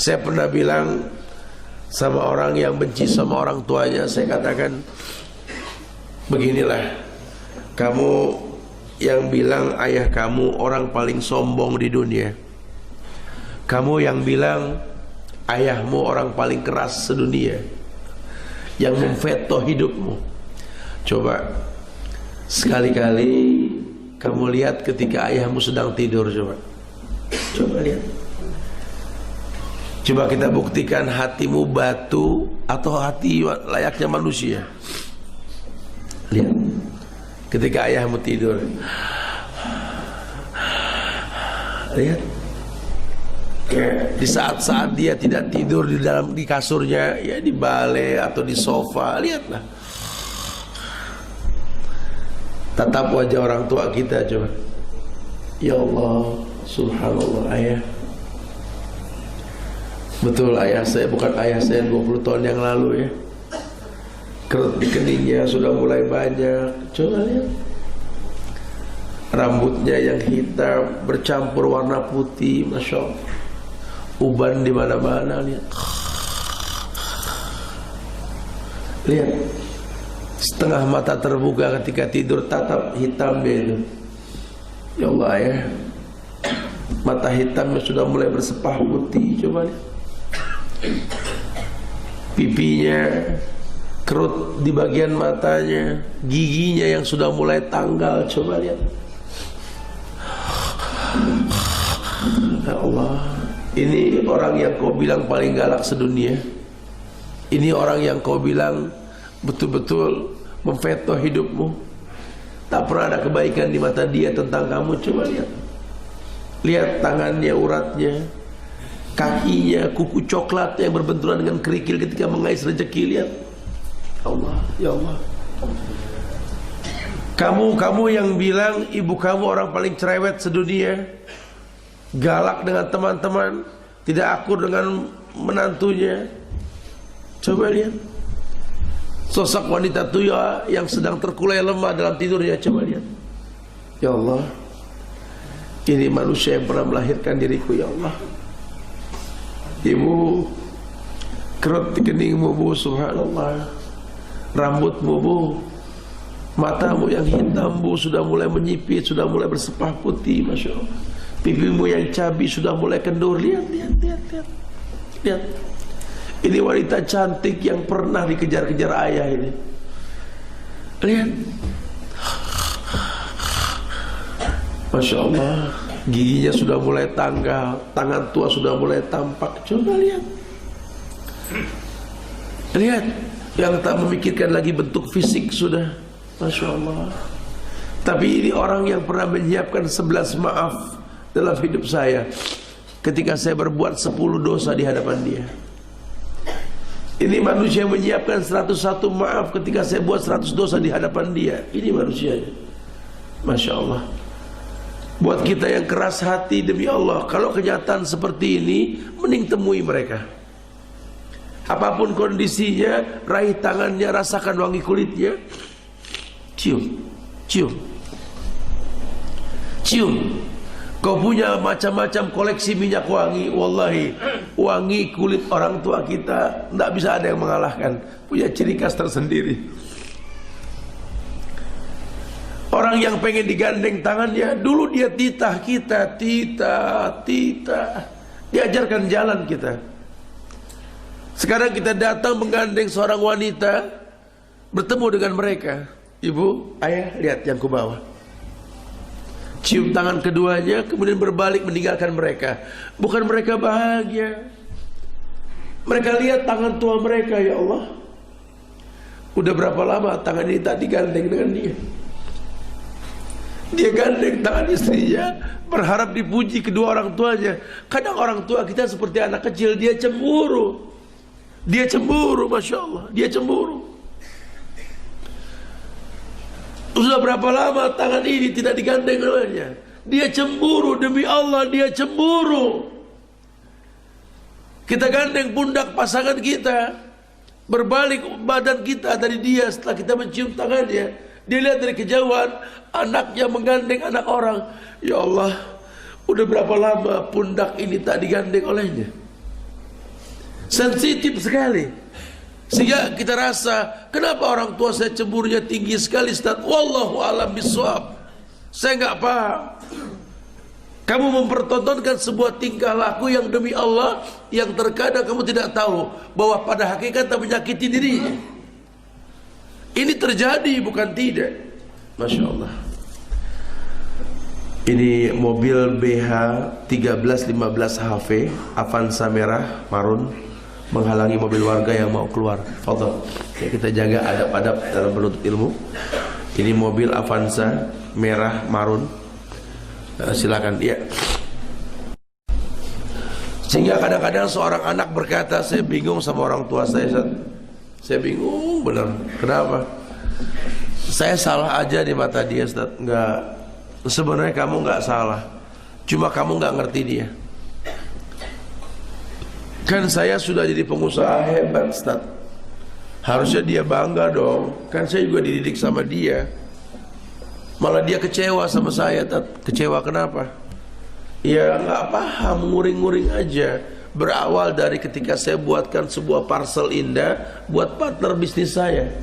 Saya pernah bilang sama orang yang benci sama orang tuanya, saya katakan, beginilah, kamu yang bilang ayah kamu orang paling sombong di dunia, kamu yang bilang ayahmu orang paling keras sedunia, yang memveto hidupmu. Coba sekali-kali kamu lihat ketika ayahmu sedang tidur, coba lihat. Coba kita buktikan hatimu batu atau hati layaknya manusia. Lihat ketika ayahmu tidur. Lihat. Di saat-saat dia tidak tidur di kasurnya, ya di balai atau di sofa, lihatlah. Tatap wajah orang tua kita coba. Ya Allah, subhanallah, ayah. Betul, ayah saya bukan ayah saya 20 tahun yang lalu ya. Kerut di keningnya sudah mulai banyak. Coba lihat. Rambutnya yang hitam bercampur warna putih, masya Allah. Uban di mana-mana, lihat. Lihat. Setengah mata terbuka ketika tidur, tatap hitamnya itu. Ya Allah ya. Mata hitamnya sudah mulai bersepah putih. Coba lihat. Pipinya, kerut di bagian matanya, giginya yang sudah mulai tanggal. Coba lihat. Ya Allah, ini orang yang kau bilang paling galak sedunia. Ini orang yang kau bilang betul-betul memveto hidupmu. Tak pernah ada kebaikan di mata dia tentang kamu. Coba lihat. Lihat tangannya, uratnya, kakinya, kuku coklat yang berbenturan dengan kerikil ketika mengais rezeki. Lihat. Allah, ya Allah. Kamu yang bilang ibu kamu orang paling cerewet sedunia, galak dengan teman-teman, tidak akur dengan menantunya. Coba lihat. Sosok wanita tua yang sedang terkulai lemah dalam tidurnya. Coba lihat. Ya Allah, ini manusia yang pernah melahirkan diriku, ya Allah. Ibu, kerut di keningmu, Bu, subhanallah. Rambutmu, Bu, matamu yang hitam, Bu, sudah mulai menyipit, sudah mulai bersepah putih, masya Allah. Pipimu yang cabi sudah mulai kendur. Lihat. Lihat. Ini wanita cantik yang pernah dikejar-kejar ayah ini. Lihat. Masya Allah. Giginya sudah mulai tanggal, tangan tua sudah mulai tampak. Coba lihat. Lihat. Yang tak memikirkan lagi bentuk fisik sudah. Masya Allah. Tapi ini orang yang pernah menyiapkan 11 maaf dalam hidup saya ketika saya berbuat 10 dosa di hadapan dia. Ini manusia yang menyiapkan 101 maaf ketika saya buat 100 dosa di hadapan dia. Ini manusianya. Masya Allah. Buat kita yang keras hati, demi Allah, kalau kenyataan seperti ini, mending temui mereka. Apapun kondisinya, raih tangannya, rasakan wangi kulitnya. Cium. Kau punya macam-macam koleksi minyak wangi, wallahi, wangi kulit orang tua kita tidak bisa ada yang mengalahkan. Punya ciri khas tersendiri. Orang yang pengen digandeng tangannya, dulu dia titah kita, diajarkan jalan kita. Sekarang kita datang menggandeng seorang wanita, bertemu dengan mereka. Ibu, ayah, lihat yang kubawa. Cium tangan keduanya, kemudian berbalik meninggalkan mereka. Bukan mereka bahagia. Mereka lihat tangan tua mereka, ya Allah. Udah berapa lama tangan ini tak digandeng dengan dia. Dia gandeng tangan istrinya, berharap dipuji kedua orang tuanya. Kadang orang tua kita seperti anak kecil, dia cemburu. Dia cemburu, Masya Allah. Dia cemburu. Sudah berapa lama tangan ini tidak digandeng olehnya. Dia cemburu, demi Allah dia cemburu. Kita gandeng pundak pasangan kita, berbalik badan kita dari dia setelah kita mencium tangannya. Dia lihat dari kejauhan anaknya menggandeng anak orang. Ya Allah, udah berapa lama pundak ini tak digandeng olehnya. sensitif sekali, sehingga kita rasa kenapa orang tua saya cemburunya tinggi sekali, Ustaz. Wallahu a'lam bishawab. Saya nggak paham. Kamu mempertontonkan sebuah tingkah laku yang demi Allah, yang terkadang kamu tidak tahu bahwa pada hakikatnya menyakiti dirinya. Ini terjadi bukan tidak. Masya Allah. Ini mobil BH 1315 HV Avanza merah marun menghalangi mobil warga yang mau keluar. Fadhol. Ya, kita jaga adab-adab dalam menuntut ilmu. Ini mobil Avanza merah marun. Silakan. Ya. Sehingga kadang-kadang seorang anak berkata, saya bingung sama orang tua saya. Saya bingung benar. Kenapa? Saya salah aja di mata dia, Ustaz. Enggak. Sebenarnya kamu nggak salah, cuma kamu nggak ngerti dia. Kan saya sudah jadi pengusaha hebat, Ustaz. Harusnya dia bangga dong. Kan saya juga dididik sama dia. Malah dia kecewa sama saya, Ustaz. Kecewa kenapa? Ya nggak paham, nguring-nguring aja. Berawal dari ketika saya buatkan sebuah parcel indah buat partner bisnis saya.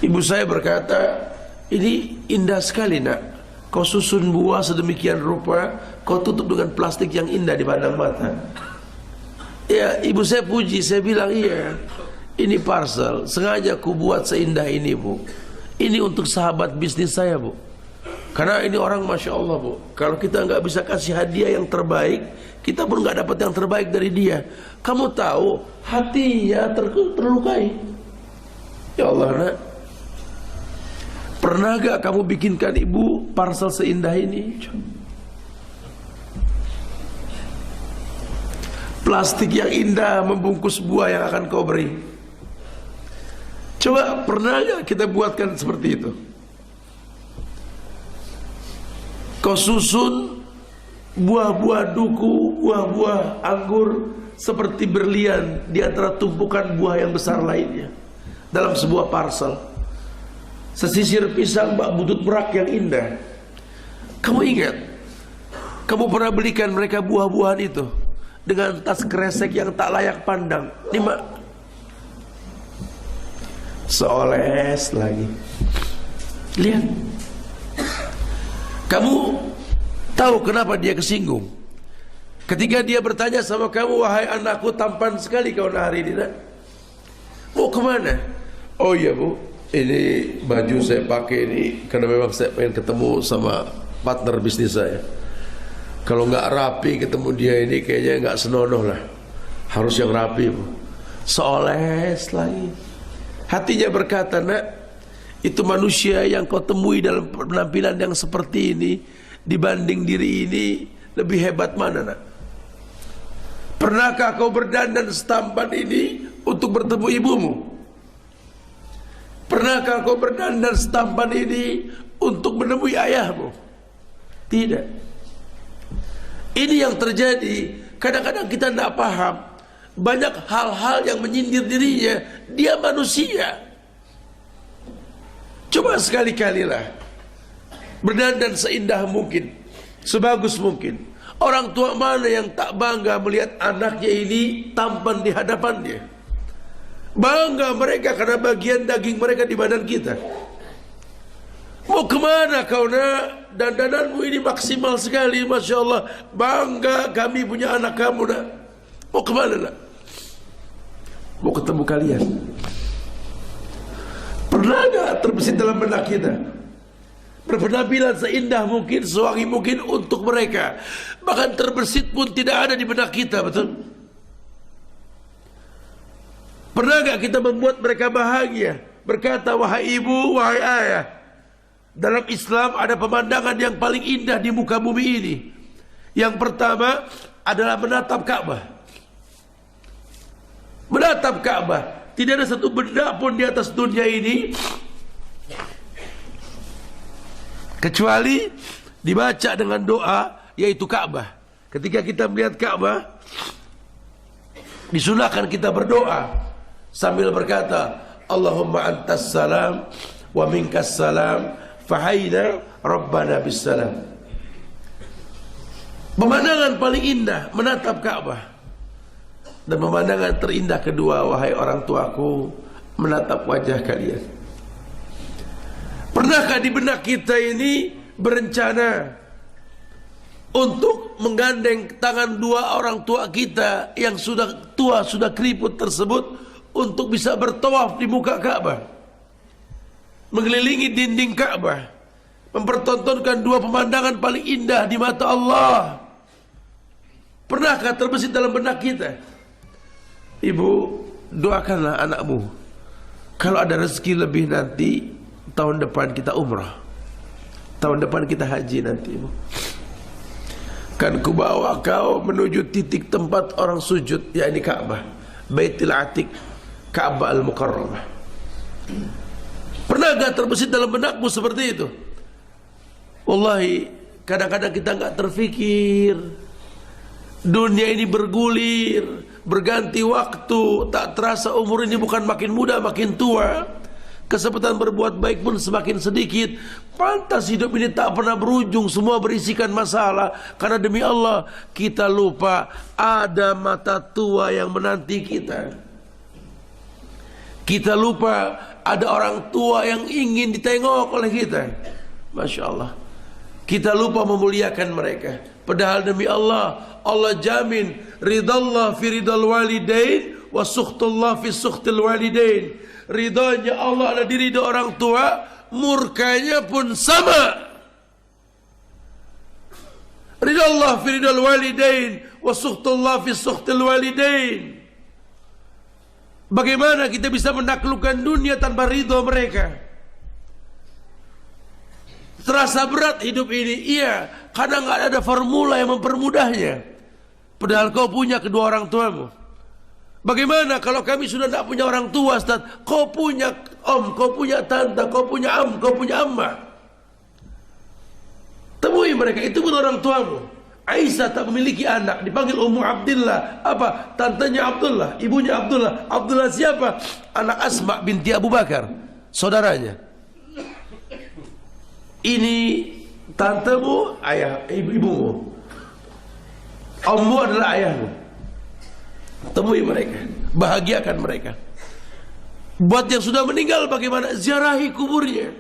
Ibu saya berkata, ini indah sekali nak. Kau susun buah sedemikian rupa, kau tutup dengan plastik yang indah di pandang mata. Ya, ibu saya puji, saya bilang iya. Ini parcel, sengaja ku buat seindah ini, Bu. Ini untuk sahabat bisnis saya, Bu. Karena ini orang Masya Allah, Bu. Kalau kita nggak bisa kasih hadiah yang terbaik, kita pun nggak dapat yang terbaik dari dia. Kamu tahu, hatinya terlukai. Ya Allah, nak. Pernah gak kamu bikinkan ibu parcel seindah ini? Plastik yang indah membungkus buah yang akan kau beri. Coba pernah gak kita buatkan seperti itu? Kau susun buah-buah duku, buah-buah anggur seperti berlian di antara tumpukan buah yang besar lainnya dalam sebuah parcel. Sesisir pisang bak butut merak yang indah. Kamu ingat, kamu pernah belikan mereka buah-buahan itu dengan tas kresek yang tak layak pandang. Lima seoles lagi. Lihat. Kamu tahu kenapa dia kesinggung? Ketika dia bertanya sama kamu, wahai anakku tampan sekali kau hari ini, nak. Mau kemana? Oh iya, Bu, ini baju saya pakai ini karena memang saya pengen ketemu sama partner bisnis saya. Kalau nggak rapi ketemu dia ini kayaknya nggak senonoh lah. Harus yang rapi, Bu. Seoles lagi. Hatinya berkata, nak, itu manusia yang kau temui dalam penampilan yang seperti ini dibanding diri ini lebih hebat mana, nak? Pernahkah kau berdandan setampan ini untuk bertemu ibumu? Pernahkah kau berdandan setampan ini untuk menemui ayahmu? Tidak. Ini yang terjadi. Kadang-kadang kita tidak paham. Banyak hal-hal yang menyindir dirinya. Dia manusia. Coba sekali-kalilah berdandan seindah mungkin, sebagus mungkin. Orang tua mana yang tak bangga melihat anaknya ini tampan di hadapannya? Bangga mereka karena bagian daging mereka di badan kita. Mau kemana kau, nak? Dandananmu ini maksimal sekali, Masya Allah. Bangga kami punya anak kamu, nak. Mau kemana, nak? Mau ketemu kalian. Pernah gak terbesit dalam benak kita? Berpenampilan seindah mungkin, sewangi mungkin untuk mereka. Bahkan terbesit pun tidak ada di benak kita, betul? Pernah gak kita membuat mereka bahagia? Berkata, wahai ibu, wahai ayah, dalam Islam ada pemandangan yang paling indah di muka bumi ini. Yang pertama adalah menatap Ka'bah. Menatap Ka'bah. Tidak ada satu benda pun di atas dunia ini kecuali dibaca dengan doa, yaitu Ka'bah. Ketika kita melihat Ka'bah, disunahkan kita berdoa sambil berkata, Allahumma antas salam wa minkas salam fahayna rabbana bissalam. Pemandangan paling indah menatap Ka'bah. dan pemandangan terindah kedua, wahai orang tuaku, menatap wajah kalian. Pernahkah di benak kita ini berencana untuk menggandeng tangan dua orang tua kita yang sudah tua, sudah keriput tersebut, untuk bisa bertawaf di muka Ka'bah, mengelilingi dinding Ka'bah, mempertontonkan dua pemandangan paling indah di mata Allah? Pernahkah terbesit dalam benak kita? Ibu, doakanlah anakmu, kalau ada rezeki lebih nanti, tahun depan kita umrah, tahun depan kita haji nanti, Ibu. Kan ku bawa kau menuju titik tempat orang sujud, yakni Ka'bah, Baitul Atiq, Ka'bah Al-Mukarramah. Pernah gak terbesit dalam benakmu seperti itu? Wallahi, kadang-kadang kita gak terfikir. Dunia ini bergulir, berganti waktu, tak terasa umur ini bukan makin muda, makin tua. Kesempatan berbuat baik pun semakin sedikit. Pantas hidup ini tak pernah berujung, semua berisikan masalah. Karena demi Allah, kita lupa ada mata tua yang menanti kita. Kita lupa ada orang tua yang ingin ditengok oleh kita. Masya Allah. Kita lupa memuliakan mereka. Padahal demi Allah, Allah jamin ridallah fi ridal walidain wa sukhtullah fi sukhtil walidain. Ridhonya Allah ada di ridho orang tua, murkanya pun sama. Ridha Allah fi ridal walidain wa sukhtullah fi sukhtil walidain. Bagaimana kita bisa menaklukkan dunia tanpa ridho mereka? Terasa berat hidup ini, iya, karena nggak ada formula yang mempermudahnya. Padahal kau punya kedua orang tuamu. Bagaimana kalau kami sudah tidak punya orang tua, Ustaz? Kau punya om, kau punya tante, kau punya am, kau punya amma. Temui mereka, itu pun orang tuamu. Aisyah tak memiliki anak, dipanggil Ummu Abdillah. Apa? Tantenya Abdullah, ibunya Abdullah. Abdullah siapa? Anak Asma binti Abu Bakar, saudaranya. Ini tantemu, ayah, ibumu. Ommu adalah ayahmu. Temui mereka, bahagiakan mereka. Buat yang sudah meninggal bagaimana? Ziarahi kuburnya.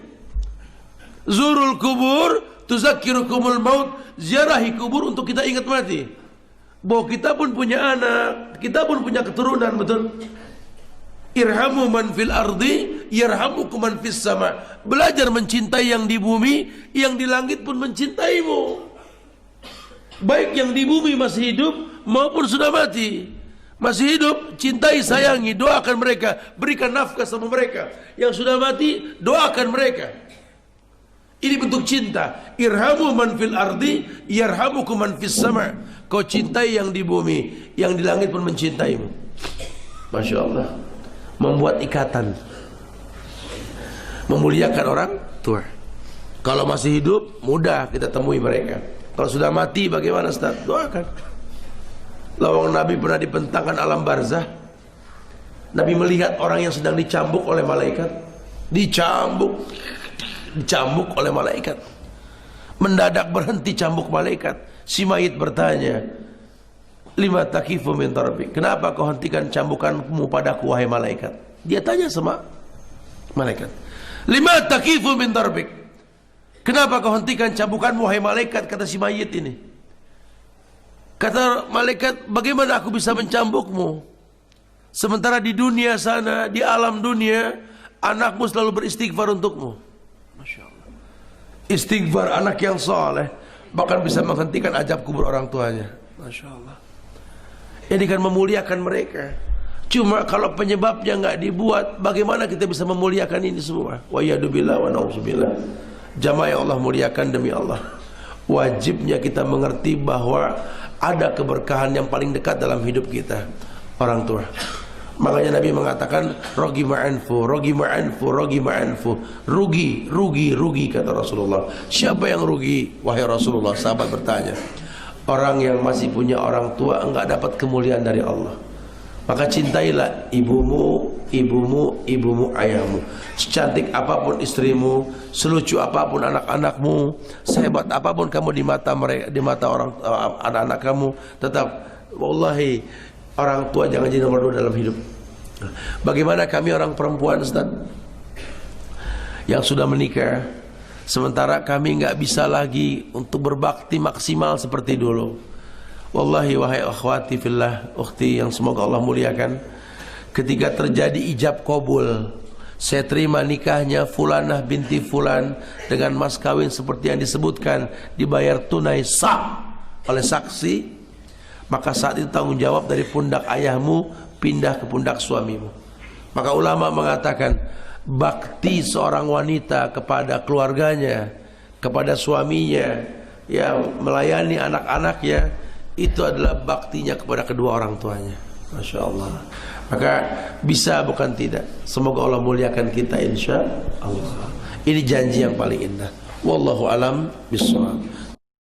Zurul kubur tuzakkirukumul maut. Ziarahi kubur untuk kita ingat mati. Bahwa kita pun punya anak, kita pun punya keturunan, betul? Irhamu man fil ardi yarhamukum man fis sama. Belajar mencintai yang di bumi, yang di langit pun mencintaimu. Baik yang di bumi masih hidup maupun sudah mati. Masih hidup, cintai, sayangi, doakan mereka, berikan nafkah sama mereka. Yang sudah mati, doakan mereka. Ini bentuk cinta. Irhamu man fil ardi yarhamukum man fis sama. Kau cintai yang di bumi, yang di langit pun mencintaimu. Masya Allah. Membuat ikatan, memuliakan orang tua. Kalau masih hidup, mudah kita temui mereka. Kalau sudah mati, bagaimana, Ustaz? Doakan. Lawang Nabi pernah dibentangkan alam barzah. Nabi melihat orang yang sedang dicambuk oleh malaikat. Dicambuk oleh malaikat. Mendadak berhenti cambuk malaikat. Si mayit bertanya, lima takifu min tarbik. Kenapa kau hentikan cambukanmu padaku, wahai malaikat? Dia tanya sama malaikat, lima takifu min tarbik. Kenapa kau hentikan cambukanmu, wahai malaikat? Kata si mayit ini. Kata malaikat, bagaimana aku bisa mencambukmu? Sementara di dunia sana, di alam dunia, anakmu selalu beristighfar untukmu. Masya Allah. Istighfar anak yang soleh bahkan bisa menghentikan azab kubur orang tuanya. Masya Allah. Ini kan memuliakan mereka. Cuma kalau penyebabnya nggak dibuat, bagaimana kita bisa memuliakan ini semua? Wa yadubillah wa na'udzubillah. Jamaah yang Allah muliakan demi Allah, wajibnya kita mengerti bahwa ada keberkahan yang paling dekat dalam hidup kita, orang tua. Makanya Nabi mengatakan rogi ma'anfu, rogi ma'anfu, rogi ma'anfu. Rugi, rugi, rugi, kata Rasulullah. Siapa yang rugi, wahai Rasulullah? Sahabat bertanya. Orang yang masih punya orang tua enggak dapat kemuliaan dari Allah. Maka cintailah ibumu, ibumu, ibumu, ayahmu. Secantik apapun istrimu, selucu apapun anak-anakmu, sehebat apapun kamu di mata mereka, di mata orang anak-anak kamu, tetap wallahi orang tua jangan jadi nomor 2 dalam hidup. Bagaimana kami orang perempuan, Ustaz, yang sudah menikah, sementara kami nggak bisa lagi untuk berbakti maksimal seperti dulu. Wallahi wahai akhwati fillah, ukhti yang semoga Allah muliakan, ketika terjadi ijab kabul, saya terima nikahnya Fulanah binti Fulan dengan mas kawin seperti yang disebutkan, dibayar tunai sah oleh saksi, maka saat itu tanggung jawab dari pundak ayahmu pindah ke pundak suamimu. Maka ulama mengatakan bakti seorang wanita kepada keluarganya, kepada suaminya, ya melayani anak-anaknya, itu adalah baktinya kepada kedua orang tuanya. Masya Allah. Maka bisa bukan tidak. Semoga Allah muliakan kita insya Allah. Ini janji yang paling indah. Wallahu alam bishawab.